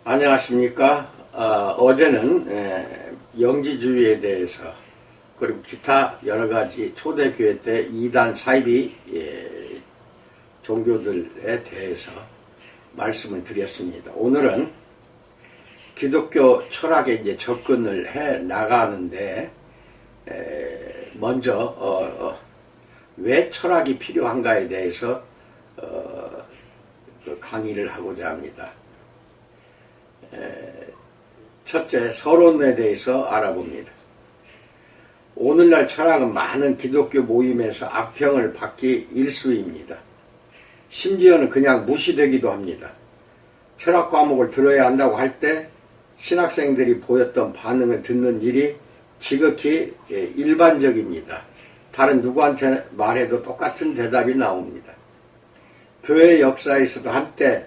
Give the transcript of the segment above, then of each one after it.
안녕하십니까. 어제는 영지주의에 대해서 그리고 기타 여러가지 초대교회 때 이단 사이비 종교들에 대해서 말씀을 드렸습니다. 오늘은 기독교 철학에 이제 접근을 해 나가는데 먼저 왜 철학이 필요한가에 대해서 강의를 하고자 합니다. 첫째, 서론에 대해서 알아봅니다. 오늘날 철학은 많은 기독교 모임에서 악평을 받기 일쑤입니다. 심지어는 그냥 무시되기도 합니다. 철학 과목을 들어야 한다고 할 때 신학생들이 보였던 반응을 듣는 일이 지극히 일반적입니다. 다른 누구한테 말해도 똑같은 대답이 나옵니다. 교회 역사에서도 한때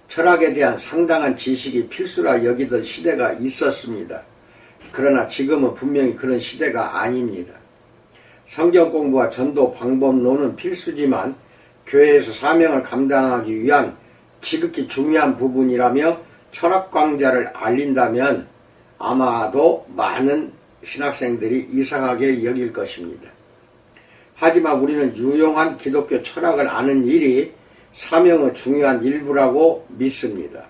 철학에 대한 상당한 지식이 필수라 여기던 시대가 있었습니다. 그러나 지금은 분명히 그런 시대가 아닙니다. 성경 공부와 전도 방법론은 필수지만 교회에서 사명을 감당하기 위한 지극히 중요한 부분이라며 철학 강좌를 알린다면 아마도 많은 신학생들이 이상하게 여길 것입니다. 하지만 우리는 유용한 기독교 철학을 아는 일이 사명의 중요한 일부라고 믿습니다.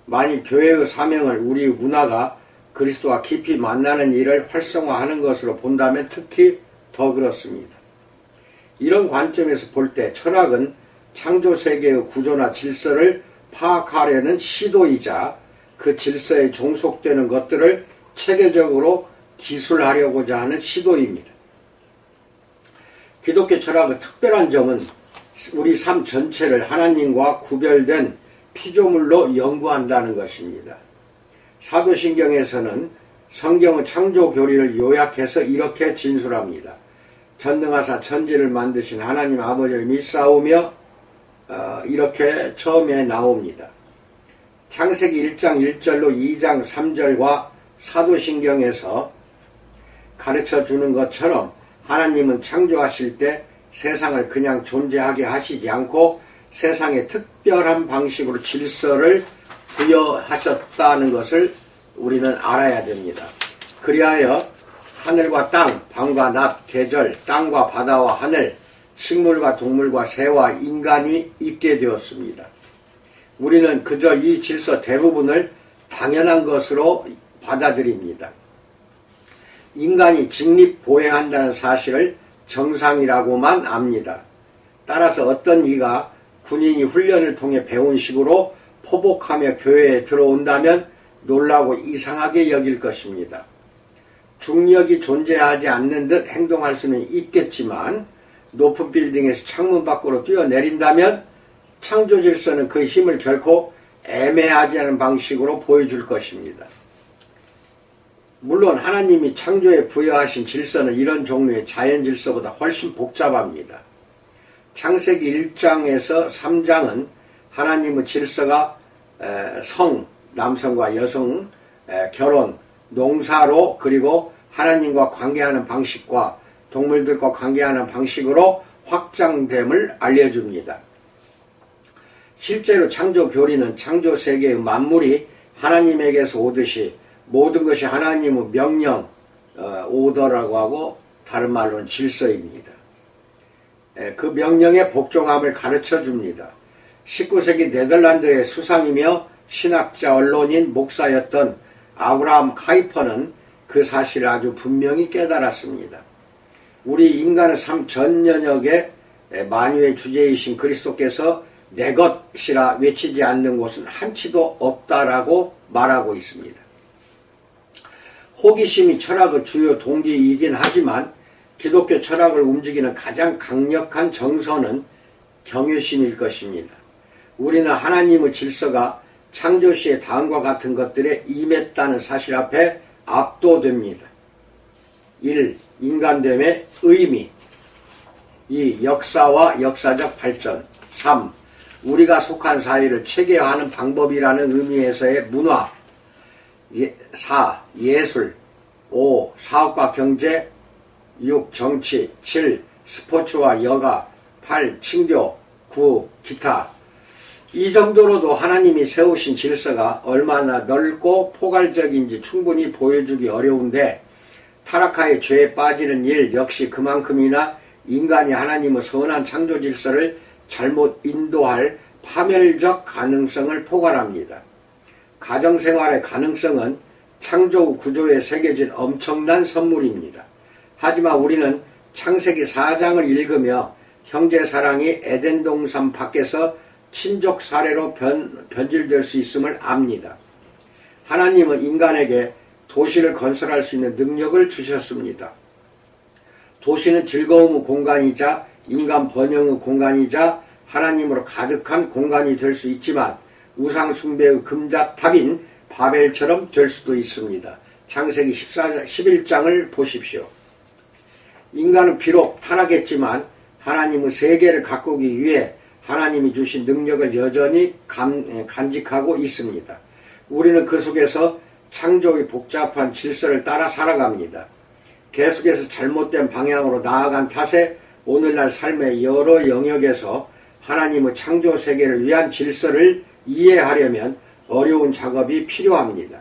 만일 교회의 사명을 우리 문화가 그리스도와 깊이 만나는 일을 활성화하는 것으로 본다면 특히 더 그렇습니다. 이런 관점에서 볼 때 철학은 창조세계의 구조나 질서를 파악하려는 시도이자 그 질서에 종속되는 것들을 체계적으로 기술하려고자 하는 시도입니다. 기독교 철학의 특별한 점은 우리 삶 전체를 하나님과 구별된 피조물로 연구한다는 것입니다. 사도신경에서는 성경의 창조 교리를 요약해서 이렇게 진술합니다. 전능하사 천지를 만드신 하나님 아버지를 믿사오며 이렇게 처음에 나옵니다. 창세기 1장 1절로 2장 3절과 사도신경에서 가르쳐주는 것처럼 하나님은 창조하실 때 세상을 그냥 존재하게 하시지 않고 세상에 특별한 방식으로 질서를 부여하셨다는 것을 우리는 알아야 됩니다. 그리하여 하늘과 땅, 밤과 낮, 계절, 땅과 바다와 하늘, 식물과 동물과 새와 인간이 있게 되었습니다. 우리는 그저 이 질서 대부분을 당연한 것으로 받아들입니다. 인간이 직립보행한다는 사실을 정상이라고만 압니다. 따라서 어떤 이가 군인이 훈련을 통해 배운 식으로 포복하며 교회에 들어온다면 놀라고 이상하게 여길 것입니다. 중력이 존재하지 않는 듯 행동할 수는 있겠지만 높은 빌딩에서 창문 밖으로 뛰어내린다면 창조 질서는 그 힘을 결코 애매하지 않은 방식으로 보여줄 것입니다. 물론 하나님이 창조에 부여하신 질서는 이런 종류의 자연 질서보다 훨씬 복잡합니다. 창세기 1장에서 3장은 하나님의 질서가 남성과 여성, 결혼, 농사로 그리고 하나님과 관계하는 방식과 동물들과 관계하는 방식으로 확장됨을 알려줍니다. 실제로 창조 교리는 창조 세계의 만물이 하나님에게서 오듯이 모든 것이 하나님의 명령, 오더라고 하고 다른 말로는 질서입니다. 그 명령에 복종함을 가르쳐 줍니다. 19세기 네덜란드의 수상이며 신학자 언론인 목사였던 아브라함 카이퍼는 그 사실을 아주 분명히 깨달았습니다. 우리 인간의 삶 전 영역에 만유의 주제이신 그리스도께서 내 것이라 외치지 않는 곳은 한치도 없다라고 말하고 있습니다. 호기심이 철학의 주요 동기이긴 하지만 기독교 철학을 움직이는 가장 강력한 정서는 경외심일 것입니다. 우리는 하나님의 질서가 창조시의 다음과 같은 것들에 임했다는 사실 앞에 압도됩니다. 1. 인간됨의 의미. 2. 역사와 역사적 발전. 3. 우리가 속한 사회를 체계화하는 방법이라는 의미에서의 문화. 4. 예술. 5. 사업과 경제. 6. 정치. 7. 스포츠와 여가. 8. 칭교, 9. 기타. 이 정도로도 하나님이 세우신 질서가 얼마나 넓고 포괄적인지 충분히 보여주기 어려운데, 타락하여 죄에 빠지는 일 역시 그만큼이나 인간이 하나님의 선한 창조 질서를 잘못 인도할 파멸적 가능성을 포괄합니다. 가정생활의 가능성은 창조 후 구조에 새겨진 엄청난 선물입니다. 하지만 우리는 창세기 4장을 읽으며 형제사랑이 에덴 동산 밖에서 친족 사례로 변질될 수 있음을 압니다. 하나님은 인간에게 도시를 건설할 수 있는 능력을 주셨습니다. 도시는 즐거움의 공간이자 인간 번영의 공간이자 하나님으로 가득한 공간이 될 수 있지만 우상 숭배의 금작탑인 바벨처럼 될 수도 있습니다. 창세기 11장을 보십시오. 인간은 비록 타락했지만 하나님의 세계를 가꾸기 위해 하나님이 주신 능력을 여전히 간직하고 있습니다. 우리는 그 속에서 창조의 복잡한 질서를 따라 살아갑니다. 계속해서 잘못된 방향으로 나아간 탓에 오늘날 삶의 여러 영역에서 하나님의 창조 세계를 위한 질서를 이해하려면 어려운 작업이 필요합니다.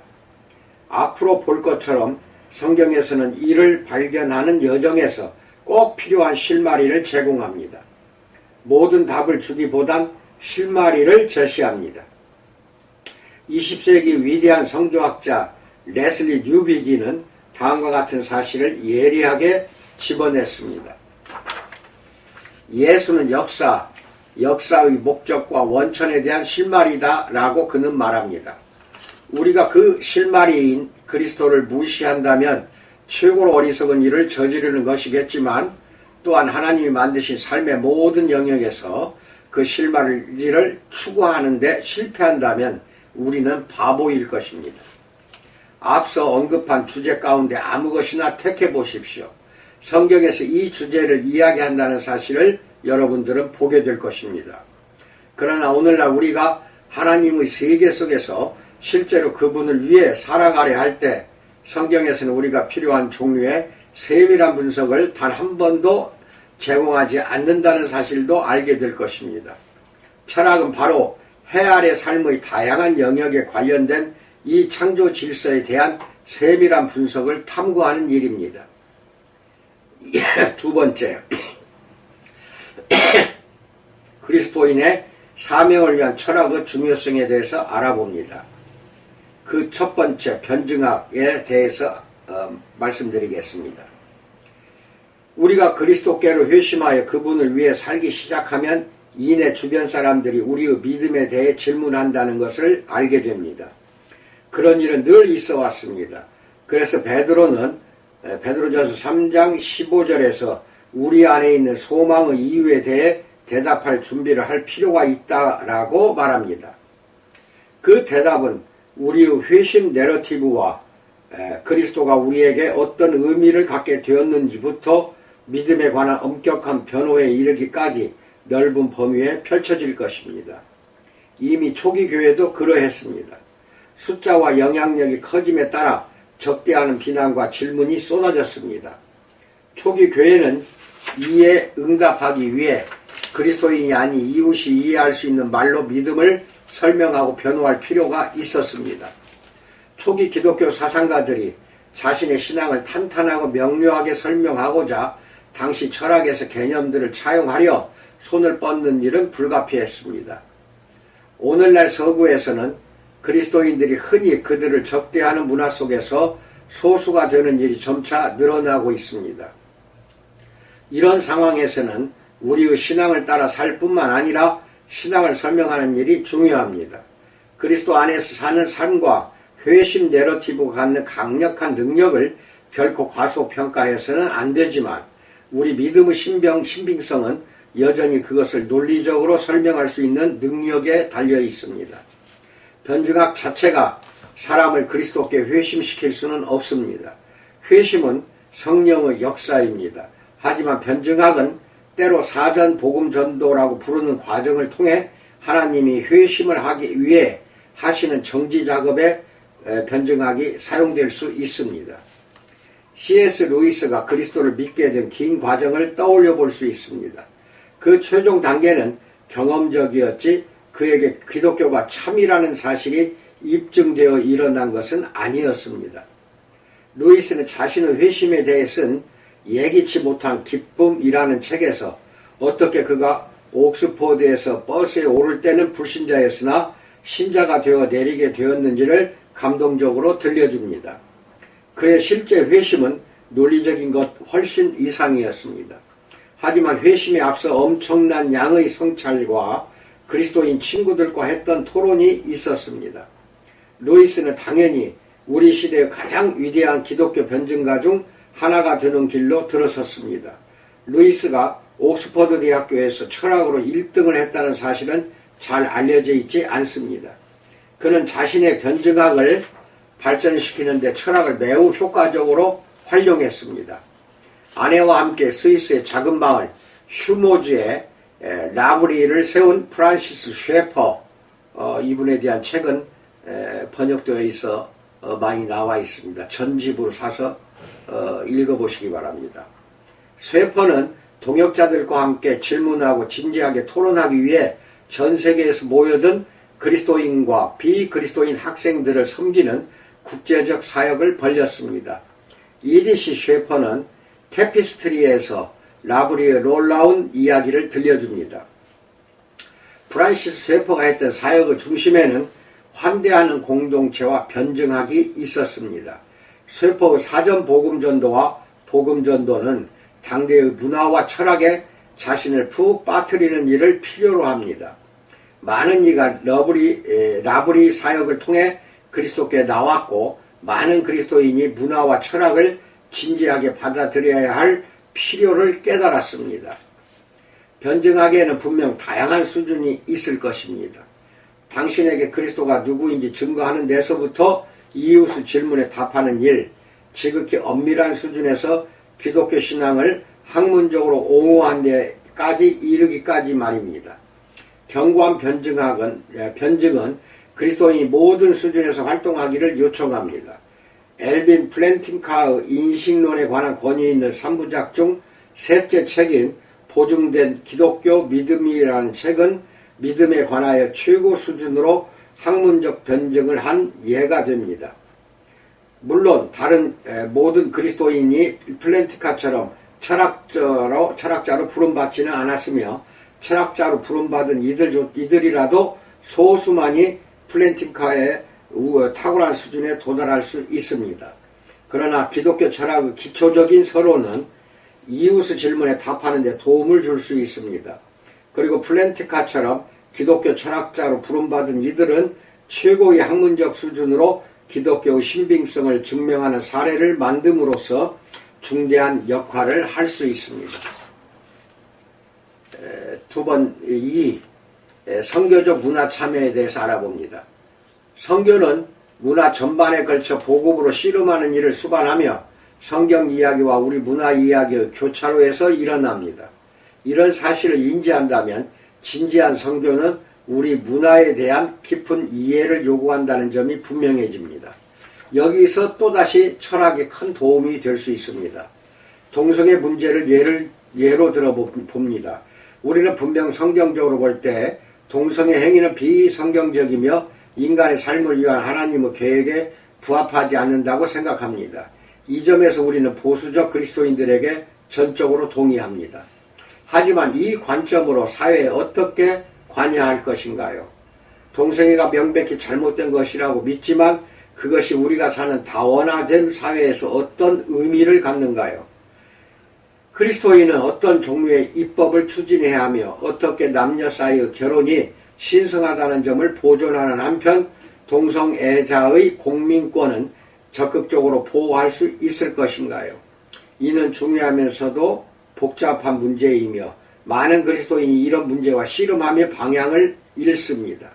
앞으로 볼 것처럼 성경에서는 이를 발견하는 여정에서 꼭 필요한 실마리를 제공합니다. 모든 답을 주기보단 실마리를 제시합니다. 20세기 위대한 성조학자 레슬리 뉴비기는 다음과 같은 사실을 예리하게 집어냈습니다. 예수는 역사의 목적과 원천에 대한 실마리다 라고 그는 말합니다. 우리가 그 실마리인 그리스도를 무시한다면 최고로 어리석은 일을 저지르는 것이겠지만 또한 하나님이 만드신 삶의 모든 영역에서 그 실마리를 추구하는데 실패한다면 우리는 바보일 것입니다. 앞서 언급한 주제 가운데 아무 것이나 택해 보십시오. 성경에서 이 주제를 이야기한다는 사실을 여러분들은 보게 될 것입니다. 그러나 오늘날 우리가 하나님의 세계 속에서 실제로 그분을 위해 살아가려 할 때 성경에서는 우리가 필요한 종류의 세밀한 분석을 단 한 번도 제공하지 않는다는 사실도 알게 될 것입니다. 철학은 바로 해 아래 삶의 다양한 영역에 관련된 이 창조 질서에 대한 세밀한 분석을 탐구하는 일입니다. 두 번째, 그리스도인의 사명을 위한 철학의 중요성에 대해서 알아봅니다. 그 첫 번째, 변증학에 대해서 말씀드리겠습니다. 우리가 그리스도께로 회심하여 그분을 위해 살기 시작하면 이내 주변 사람들이 우리의 믿음에 대해 질문한다는 것을 알게 됩니다. 그런 일은 늘 있어 왔습니다. 그래서 베드로전서 3장 15절에서 우리 안에 있는 소망의 이유에 대해 대답할 준비를 할 필요가 있다라고 말합니다. 그 대답은 우리의 회심 내러티브와 그리스도가 우리에게 어떤 의미를 갖게 되었는지부터 믿음에 관한 엄격한 변호에 이르기까지 넓은 범위에 펼쳐질 것입니다. 이미 초기 교회도 그러했습니다. 숫자와 영향력이 커짐에 따라 적대하는 비난과 질문이 쏟아졌습니다. 초기 교회는 이에 응답하기 위해 그리스도인이 아닌 이웃이 이해할 수 있는 말로 믿음을 설명하고 변호할 필요가 있었습니다. 초기 기독교 사상가들이 자신의 신앙을 탄탄하고 명료하게 설명하고자 당시 철학에서 개념들을 차용하려 손을 뻗는 일은 불가피했습니다. 오늘날 서구에서는 그리스도인들이 흔히 그들을 적대하는 문화 속에서 소수가 되는 일이 점차 늘어나고 있습니다. 이런 상황에서는 우리의 신앙을 따라 살 뿐만 아니라 신앙을 설명하는 일이 중요합니다. 그리스도 안에서 사는 삶과 회심 내러티브가 갖는 강력한 능력을 결코 과소평가해서는 안 되지만 우리 믿음의 신빙성은 여전히 그것을 논리적으로 설명할 수 있는 능력에 달려 있습니다. 변증학 자체가 사람을 그리스도께 회심시킬 수는 없습니다. 회심은 성령의 역사입니다. 하지만 변증학은 때로 사전 복음 전도라고 부르는 과정을 통해 하나님이 회심을 하기 위해 하시는 정지 작업에 변증학이 사용될 수 있습니다. C.S. 루이스가 그리스도를 믿게 된 긴 과정을 떠올려 볼 수 있습니다. 그 최종 단계는 경험적이었지 그에게 기독교가 참이라는 사실이 입증되어 일어난 것은 아니었습니다. 루이스는 자신의 회심에 대해 쓴 예기치 못한 기쁨이라는 책에서 어떻게 그가 옥스포드에서 버스에 오를 때는 불신자였으나 신자가 되어 내리게 되었는지를 감동적으로 들려줍니다. 그의 실제 회심은 논리적인 것 훨씬 이상이었습니다. 하지만 회심에 앞서 엄청난 양의 성찰과 그리스도인 친구들과 했던 토론이 있었습니다. 루이스는 당연히 우리 시대의 가장 위대한 기독교 변증가 중 하나가 되는 길로 들어섰습니다. 루이스가 옥스퍼드 대학교에서 철학으로 1등을 했다는 사실은 잘 알려져 있지 않습니다. 그는 자신의 변증학을 발전시키는 데 철학을 매우 효과적으로 활용했습니다. 아내와 함께 스위스의 작은 마을 휴모즈에 라브리를 세운 프란시스 쉐퍼 이분에 대한 책은 번역되어 있어 많이 나와 있습니다. 전집으로 사서 읽어보시기 바랍니다. 쉐퍼는 동역자들과 함께 질문하고 진지하게 토론하기 위해 전 세계에서 모여든 그리스도인과 비그리스도인 학생들을 섬기는 국제적 사역을 벌였습니다. 이디시 쉐퍼는 테피스트리에서 라브리의 놀라운 이야기를 들려줍니다. 프란시스 쉐퍼가 했던 사역의 중심에는 환대하는 공동체와 변증학이 있었습니다. 쉐퍼의 사전 복음전도와 복음전도는 당대의 문화와 철학에 자신을 푹 빠뜨리는 일을 필요로 합니다. 많은 이가 라브리 사역을 통해 그리스도께 나왔고 많은 그리스도인이 문화와 철학을 진지하게 받아들여야 할 필요를 깨달았습니다. 변증학에는 분명 다양한 수준이 있을 것입니다. 당신에게 그리스도가 누구인지 증거하는 데서부터 이웃의 질문에 답하는 일, 지극히 엄밀한 수준에서 기독교 신앙을 학문적으로 옹호한 데까지 이르기까지 말입니다. 견고한 변증은 그리스도인이 모든 수준에서 활동하기를 요청합니다. 엘빈 플랜팅카의 인식론에 관한 권위 있는 3부작 중 셋째 책인 보증된 기독교 믿음이라는 책은 믿음에 관하여 최고 수준으로 학문적 변증을 한 예가 됩니다. 물론 다른 모든 그리스도인이 플랜티카처럼 철학자로 부름받지는 않았으며 철학자로 부름받은 이들이라도 소수만이 플랜팅카의 탁월한 수준에 도달할 수 있습니다. 그러나 기독교 철학의 기초적인 서론은 이웃의 질문에 답하는 데 도움을 줄 수 있습니다. 그리고 플랜티카처럼 기독교 철학자로 부름받은 이들은 최고의 학문적 수준으로 기독교의 신빙성을 증명하는 사례를 만듦으로써 중대한 역할을 할 수 있습니다. 두 번, 선교적 문화 참여에 대해서 알아봅니다. 선교는 문화 전반에 걸쳐 복음으로 씨름하는 일을 수반하며 성경 이야기와 우리 문화 이야기의 교차로에서 일어납니다. 이런 사실을 인지한다면 진지한 선교는 우리 문화에 대한 깊은 이해를 요구한다는 점이 분명해집니다. 여기서 또다시 철학이 큰 도움이 될 수 있습니다. 동성애 문제를 예로 들어봅니다. 우리는 분명 성경적으로 볼 때 동성애 행위는 비성경적이며 인간의 삶을 위한 하나님의 계획에 부합하지 않는다고 생각합니다. 이 점에서 우리는 보수적 그리스도인들에게 전적으로 동의합니다. 하지만 이 관점으로 사회에 어떻게 관여할 것인가요? 동성애가 명백히 잘못된 것이라고 믿지만 그것이 우리가 사는 다원화된 사회에서 어떤 의미를 갖는가요? 그리스도인은 어떤 종류의 입법을 추진해야 하며 어떻게 남녀 사이의 결혼이 신성하다는 점을 보존하는 한편 동성애자의 공민권은 적극적으로 보호할 수 있을 것인가요? 이는 중요하면서도 복잡한 문제이며 많은 그리스도인이 이런 문제와 씨름하며 방향을 잃습니다.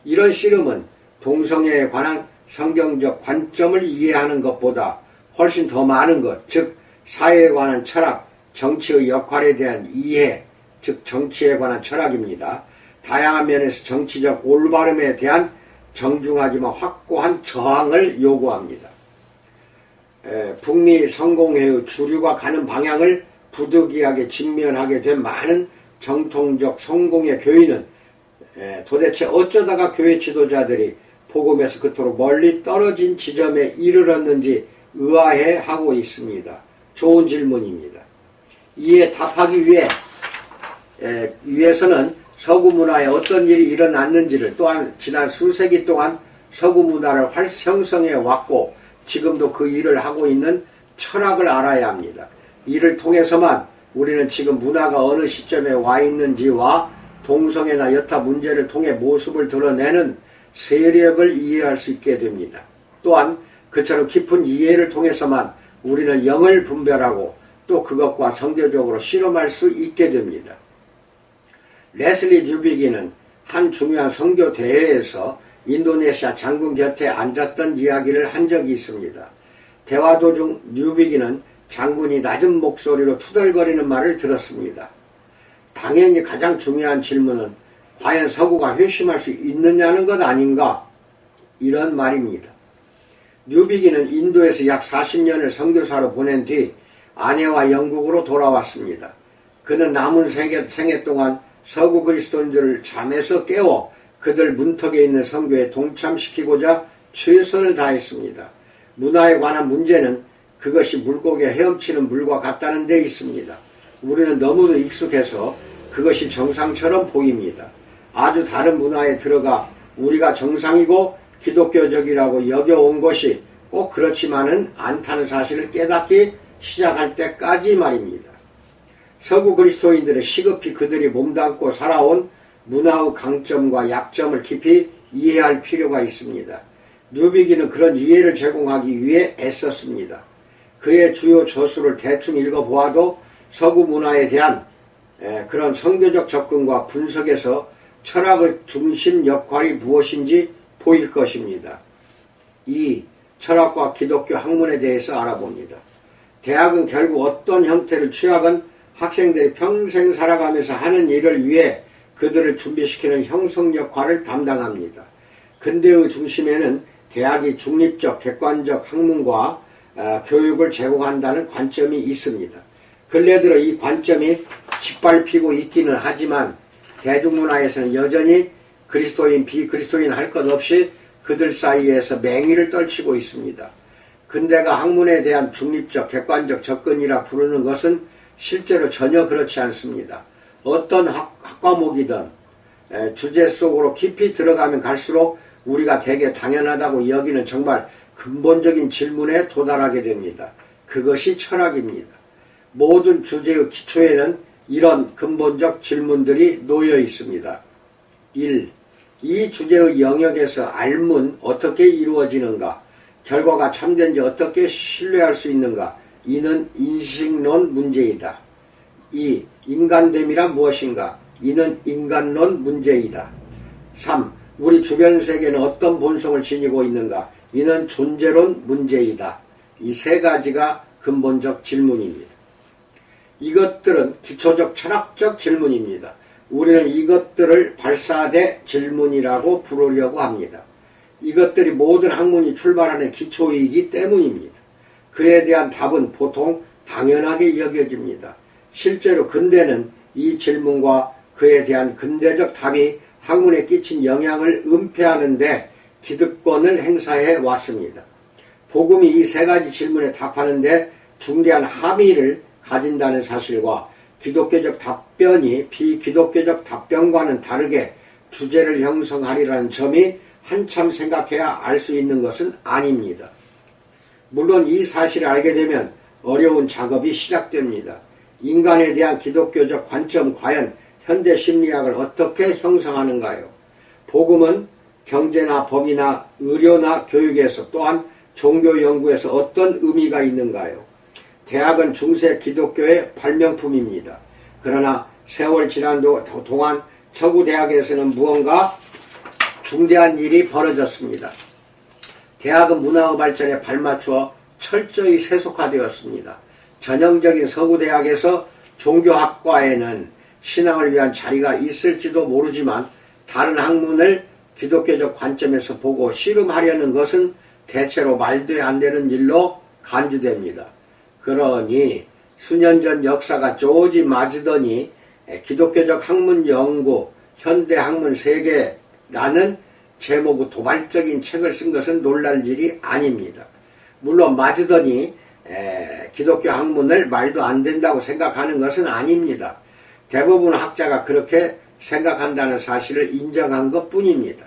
이런 씨름은 동성애에 관한 성경적 관점을 이해하는 것보다 훨씬 더 많은 것, 즉 사회에 관한 철학, 정치의 역할에 대한 이해, 즉 정치에 관한 철학입니다. 다양한 면에서 정치적 올바름에 대한 정중하지만 확고한 저항을 요구합니다. 북미 성공회의 주류가 가는 방향을 부득이하게 직면하게 된 많은 정통적 성공의 교인은 도대체 어쩌다가 교회 지도자들이 복음에서 그토록 멀리 떨어진 지점에 이르렀는지 의아해 하고 있습니다. 좋은 질문입니다. 이에 답하기 위해서는 서구 문화에 어떤 일이 일어났는지를, 또한 지난 수세기 동안 서구 문화를 형성해 왔고 지금도 그 일을 하고 있는 철학을 알아야 합니다. 이를 통해서만 우리는 지금 문화가 어느 시점에 와 있는지와 동성애나 여타 문제를 통해 모습을 드러내는 세력을 이해할 수 있게 됩니다. 또한 그처럼 깊은 이해를 통해서만 우리는 영을 분별하고 또 그것과 성교적으로 실험할 수 있게 됩니다. 레슬리 뉴비기는 한 중요한 선교 대회에서 인도네시아 장군 곁에 앉았던 이야기를 한 적이 있습니다. 대화 도중 뉴비기는 장군이 낮은 목소리로 투덜거리는 말을 들었습니다. 당연히 가장 중요한 질문은 과연 서구가 회심할 수 있느냐는 것 아닌가? 이런 말입니다. 뉴비기는 인도에서 약 40년을 선교사로 보낸 뒤 아내와 영국으로 돌아왔습니다. 그는 남은 생애 동안 서구 그리스도인들을 잠에서 깨워 그들 문턱에 있는 선교에 동참시키고자 최선을 다했습니다. 문화에 관한 문제는 그것이 물고기에 헤엄치는 물과 같다는 데 있습니다. 우리는 너무도 익숙해서 그것이 정상처럼 보입니다. 아주 다른 문화에 들어가 우리가 정상이고 기독교적이라고 여겨온 것이 꼭 그렇지만은 않다는 사실을 깨닫기 시작할 때까지 말입니다. 서구 그리스도인들은 시급히 그들이 몸담고 살아온 문화의 강점과 약점을 깊이 이해할 필요가 있습니다. 뉴비기는 그런 이해를 제공하기 위해 애썼습니다. 그의 주요 저수를 대충 읽어보아도 서구 문화에 대한 그런 선교적 접근과 분석에서 철학의 중심 역할이 무엇인지 보일 것입니다. 2. 철학과 기독교 학문에 대해서 알아봅니다. 대학은 결국 어떤 형태를 취하건 학생들이 평생 살아가면서 하는 일을 위해 그들을 준비시키는 형성 역할을 담당합니다. 근대의 중심에는 대학이 중립적, 객관적 학문과 교육을 제공한다는 관점이 있습니다. 근래 들어 이 관점이 짓밟히고 있기는 하지만 대중문화에서는 여전히 그리스도인, 비그리스도인 할 것 없이 그들 사이에서 맹위를 떨치고 있습니다. 근대가 학문에 대한 중립적, 객관적 접근이라 부르는 것은 실제로 전혀 그렇지 않습니다. 어떤 학과목이든 주제 속으로 깊이 들어가면 갈수록 우리가 되게 당연하다고 여기는 정말 근본적인 질문에 도달하게 됩니다. 그것이 철학입니다. 모든 주제의 기초에는 이런 근본적 질문들이 놓여 있습니다. 1. 이 주제의 영역에서 알문 어떻게 이루어지는가? 결과가 참된지 어떻게 신뢰할 수 있는가? 이는 인식론 문제이다. 2. 인간됨이란 무엇인가? 이는 인간론 문제이다. 3. 우리 주변 세계는 어떤 본성을 지니고 있는가? 이는 존재론 문제이다. 이 세 가지가 근본적 질문입니다. 이것들은 기초적 철학적 질문입니다. 우리는 이것들을 발사대 질문이라고 부르려고 합니다. 이것들이 모든 학문이 출발하는 기초이기 때문입니다. 그에 대한 답은 보통 당연하게 여겨집니다. 실제로 근대는 이 질문과 그에 대한 근대적 답이 학문에 끼친 영향을 은폐하는데 기득권을 행사해 왔습니다. 복음이 이 세 가지 질문에 답하는데 중대한 함의를 가진다는 사실과 기독교적 답변이 비기독교적 답변과는 다르게 주제를 형성하리라는 점이 한참 생각해야 알 수 있는 것은 아닙니다. 물론 이 사실을 알게 되면 어려운 작업이 시작됩니다. 인간에 대한 기독교적 관점, 과연 현대 심리학을 어떻게 형성하는가요? 복음은 경제나 법이나 의료나 교육에서, 또한 종교 연구에서 어떤 의미가 있는가요? 대학은 중세 기독교의 발명품입니다. 그러나 세월 지난 동안 서구 대학에서는 무언가 중대한 일이 벌어졌습니다. 대학은 문화의 발전에 발맞추어 철저히 세속화되었습니다. 전형적인 서구 대학에서 종교학과에는 신앙을 위한 자리가 있을지도 모르지만 다른 학문을 기독교적 관점에서 보고 씨름하려는 것은 대체로 말도 안 되는 일로 간주됩니다. 그러니 수년 전 역사가 조지 마즈던이 기독교적 학문 연구, 현대 학문 세계라는 제목의 도발적인 책을 쓴 것은 놀랄 일이 아닙니다. 물론 맞으더니 기독교 학문을 말도 안 된다고 생각하는 것은 아닙니다. 대부분 학자가 그렇게 생각한다는 사실을 인정한 것뿐입니다.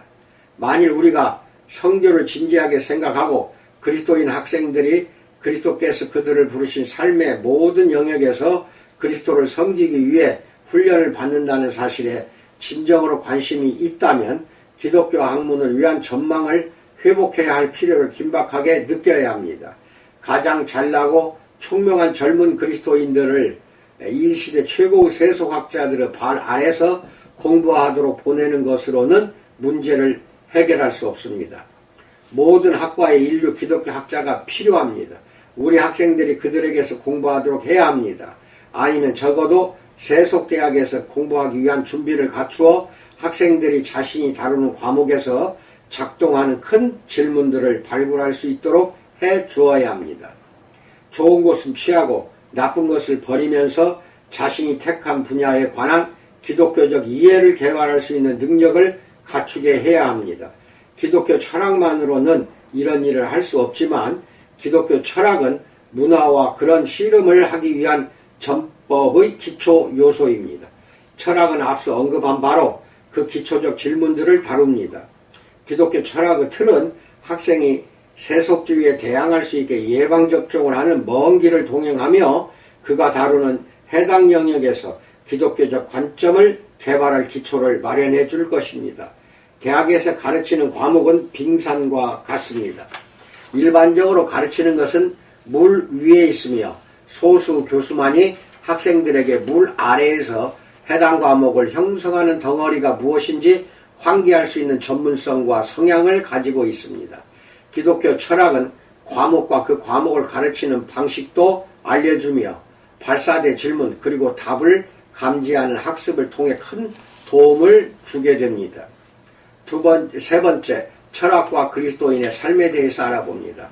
만일 우리가 성교를 진지하게 생각하고 그리스도인 학생들이 그리스도께서 그들을 부르신 삶의 모든 영역에서 그리스도를 섬기기 위해 훈련을 받는다는 사실에 진정으로 관심이 있다면 기독교 학문을 위한 전망을 회복해야 할 필요를 긴박하게 느껴야 합니다. 가장 잘나고 총명한 젊은 그리스도인들을 이 시대 최고의 세속학자들의 발 아래서 공부하도록 보내는 것으로는 문제를 해결할 수 없습니다. 모든 학과에 인류 기독교 학자가 필요합니다. 우리 학생들이 그들에게서 공부하도록 해야 합니다. 아니면 적어도 세속대학에서 공부하기 위한 준비를 갖추어 학생들이 자신이 다루는 과목에서 작동하는 큰 질문들을 발굴할 수 있도록 해 주어야 합니다. 좋은 것은 취하고 나쁜 것을 버리면서 자신이 택한 분야에 관한 기독교적 이해를 개발할 수 있는 능력을 갖추게 해야 합니다. 기독교 철학만으로는 이런 일을 할 수 없지만 기독교 철학은 문화와 그런 실험을 하기 위한 전법의 기초 요소입니다. 철학은 앞서 언급한 바로 그 기초적 질문들을 다룹니다. 기독교 철학의 틀은 학생이 세속주의에 대항할 수 있게 예방접종을 하는 먼 길을 동행하며 그가 다루는 해당 영역에서 기독교적 관점을 개발할 기초를 마련해 줄 것입니다. 대학에서 가르치는 과목은 빙산과 같습니다. 일반적으로 가르치는 것은 물 위에 있으며 소수 교수만이 학생들에게 물 아래에서 해당 과목을 형성하는 덩어리가 무엇인지 환기할 수 있는 전문성과 성향을 가지고 있습니다. 기독교 철학은 과목과 그 과목을 가르치는 방식도 알려주며 발사대 질문 그리고 답을 감지하는 학습을 통해 큰 도움을 주게 됩니다. 세 번째, 철학과 그리스도인의 삶에 대해서 알아봅니다.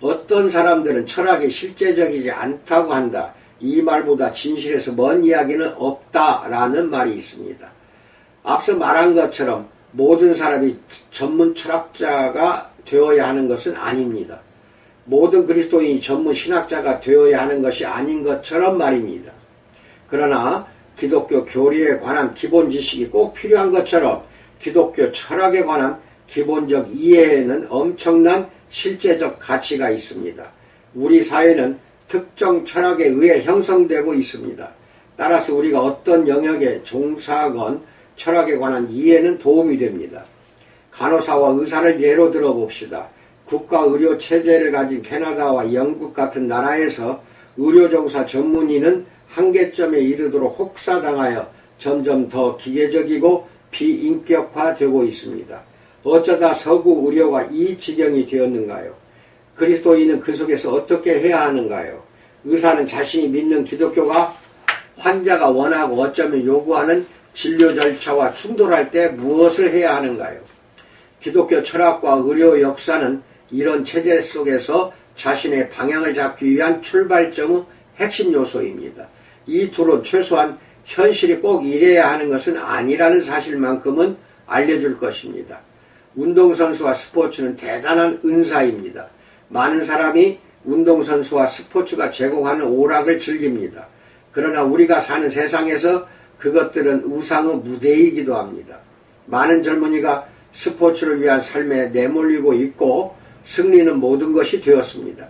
어떤 사람들은 철학이 실제적이지 않다고 한다. 이 말보다 진실에서 먼 이야기는 없다라는 말이 있습니다. 앞서 말한 것처럼 모든 사람이 전문 철학자가 되어야 하는 것은 아닙니다. 모든 그리스도인이 전문 신학자가 되어야 하는 것이 아닌 것처럼 말입니다. 그러나 기독교 교리에 관한 기본 지식이 꼭 필요한 것처럼 기독교 철학에 관한 기본적 이해에는 엄청난 실제적 가치가 있습니다. 우리 사회는 특정 철학에 의해 형성되고 있습니다. 따라서 우리가 어떤 영역에 종사하건 철학에 관한 이해는 도움이 됩니다. 간호사와 의사를 예로 들어 봅시다. 국가 의료 체제를 가진 캐나다와 영국 같은 나라에서 의료종사 전문의는 한계점에 이르도록 혹사당하여 점점 더 기계적이고 비인격화되고 있습니다. 어쩌다 서구 의료가 이 지경이 되었는가요? 그리스도인은 그 속에서 어떻게 해야 하는가요? 의사는 자신이 믿는 기독교가 환자가 원하고 어쩌면 요구하는 진료 절차와 충돌할 때 무엇을 해야 하는가요? 기독교 철학과 의료 역사는 이런 체제 속에서 자신의 방향을 잡기 위한 출발점의 핵심 요소입니다. 이 둘은 최소한 현실이 꼭 이래야 하는 것은 아니라는 사실만큼은 알려줄 것입니다. 운동선수와 스포츠는 대단한 은사입니다. 많은 사람이 운동선수와 스포츠가 제공하는 오락을 즐깁니다. 그러나 우리가 사는 세상에서 그것들은 우상의 무대이기도 합니다. 많은 젊은이가 스포츠를 위한 삶에 내몰리고 있고 승리는 모든 것이 되었습니다.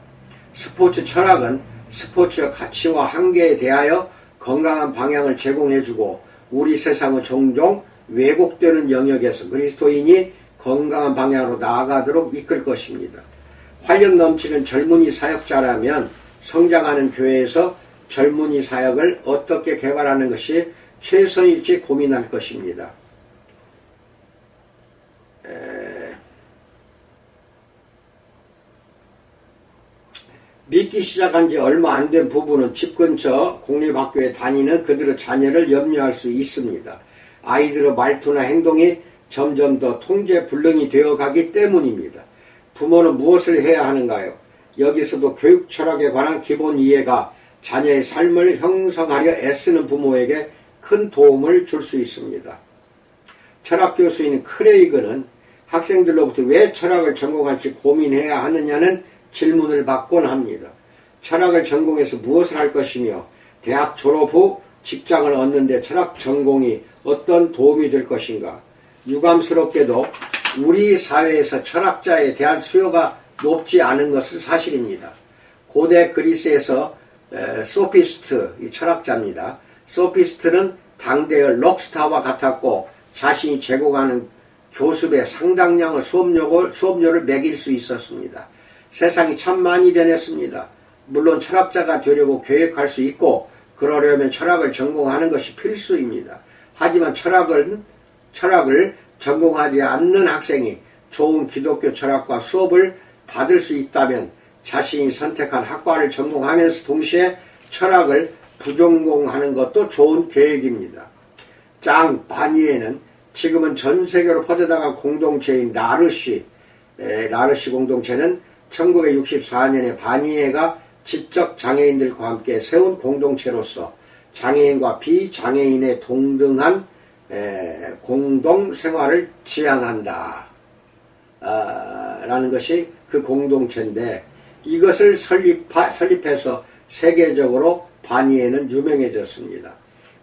스포츠 철학은 스포츠의 가치와 한계에 대하여 건강한 방향을 제공해주고 우리 세상은 종종 왜곡되는 영역에서 그리스도인이 건강한 방향으로 나아가도록 이끌 것입니다. 활력 넘치는 젊은이 사역자라면 성장하는 교회에서 젊은이 사역을 어떻게 개발하는 것이 최선일지 고민할 것입니다. 믿기 시작한 지 얼마 안 된 부부는 집 근처 공립학교에 다니는 그들의 자녀를 염려할 수 있습니다. 아이들의 말투나 행동이 점점 더 통제불능이 되어가기 때문입니다. 부모는 무엇을 해야 하는가요? 여기서도 교육 철학에 관한 기본 이해가 자녀의 삶을 형성하려 애쓰는 부모에게 큰 도움을 줄 수 있습니다. 철학 교수인 크레이그는 학생들로부터 왜 철학을 전공할지 고민해야 하느냐는 질문을 받곤 합니다. 철학을 전공해서 무엇을 할 것이며 대학 졸업 후 직장을 얻는데 철학 전공이 어떤 도움이 될 것인가. 유감스럽게도 우리 사회에서 철학자에 대한 수요가 높지 않은 것은 사실입니다. 고대 그리스에서 소피스트, 이 철학자입니다. 소피스트는 당대의 록스타와 같았고 자신이 제공하는 교습에 상당량의 수업료를 매길 수 있었습니다. 세상이 참 많이 변했습니다. 물론 철학자가 되려고 계획할 수 있고 그러려면 철학을 전공하는 것이 필수입니다. 하지만 철학을 전공하지 않는 학생이 좋은 기독교 철학과 수업을 받을 수 있다면 자신이 선택한 학과를 전공하면서 동시에 철학을 부전공하는 것도 좋은 계획입니다. 짱 바니에는 지금은 전 세계로 퍼져나간 공동체인 라르시 공동체는 1964년에 바니에가 지적 장애인들과 함께 세운 공동체로서 장애인과 비장애인의 동등한 공동 생활을 지향한다 라는 것이 그 공동체인데, 이것을 설립해서 세계적으로 바니에는 유명해졌습니다.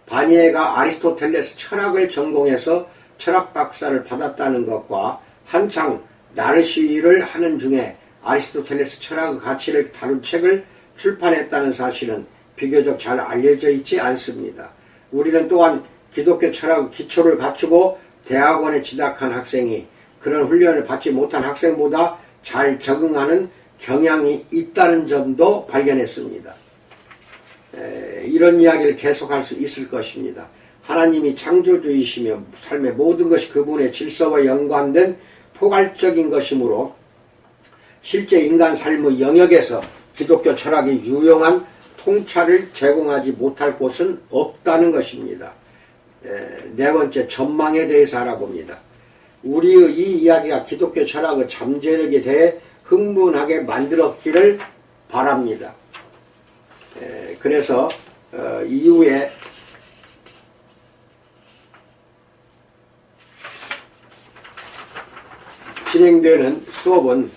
바니에가 아리스토텔레스 철학을 전공해서 철학 박사를 받았다는 것과 한창 나르시를 하는 중에 아리스토텔레스 철학의 가치를 다룬 책을 출판했다는 사실은 비교적 잘 알려져 있지 않습니다. 우리는 또한 기독교 철학의 기초를 갖추고 대학원에 진학한 학생이 그런 훈련을 받지 못한 학생보다 잘 적응하는 경향이 있다는 점도 발견했습니다. 이런 이야기를 계속할 수 있을 것입니다. 하나님이 창조주이시며 삶의 모든 것이 그분의 질서와 연관된 포괄적인 것이므로 실제 인간 삶의 영역에서 기독교 철학이 유용한 통찰을 제공하지 못할 곳은 없다는 것입니다. 네 번째, 전망에 대해서 알아봅니다. 우리의 이 이야기가 기독교 철학의 잠재력에 대해 흥분하게 만들었기를 바랍니다. 그래서 이후에 진행되는 수업은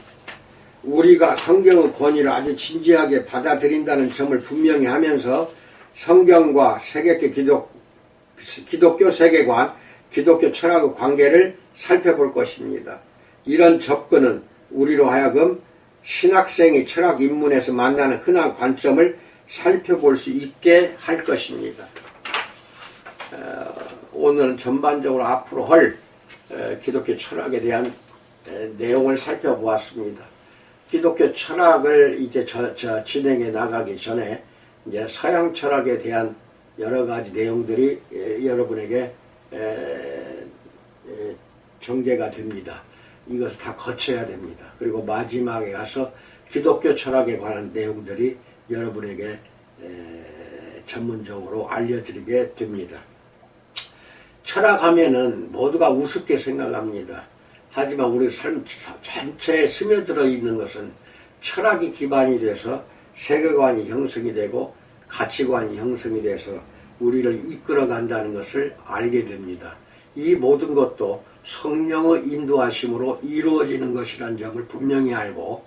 우리가 성경의 권위를 아주 진지하게 받아들인다는 점을 분명히 하면서 성경과 기독교 세계관, 기독교 철학의 관계를 살펴볼 것입니다. 이런 접근은 우리로 하여금 신학생이 철학 입문에서 만나는 흔한 관점을 살펴볼 수 있게 할 것입니다. 오늘은 전반적으로 앞으로 할 기독교 철학에 대한 내용을 살펴보았습니다. 기독교 철학을 이제 진행해 나가기 전에 이제 서양 철학에 대한 여러 가지 내용들이 여러분에게 전개가 됩니다. 이것을 다 거쳐야 됩니다. 그리고 마지막에 가서 기독교 철학에 관한 내용들이 여러분에게 전문적으로 알려드리게 됩니다. 철학하면은 모두가 우습게 생각합니다. 하지만 우리 삶 전체에 스며들어 있는 것은 철학이 기반이 돼서 세계관이 형성이 되고 가치관이 형성이 돼서 우리를 이끌어 간다는 것을 알게 됩니다. 이 모든 것도 성령의 인도하심으로 이루어지는 것이라는 점을 분명히 알고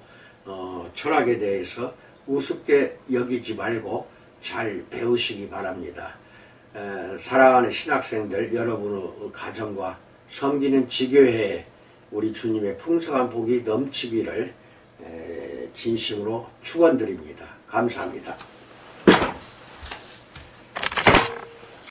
철학에 대해서 우습게 여기지 말고 잘 배우시기 바랍니다. 사랑하는 신학생들, 여러분의 가정과 섬기는 지교회에 우리 주님의 풍성한 복이 넘치기를 진심으로 축원드립니다. 감사합니다.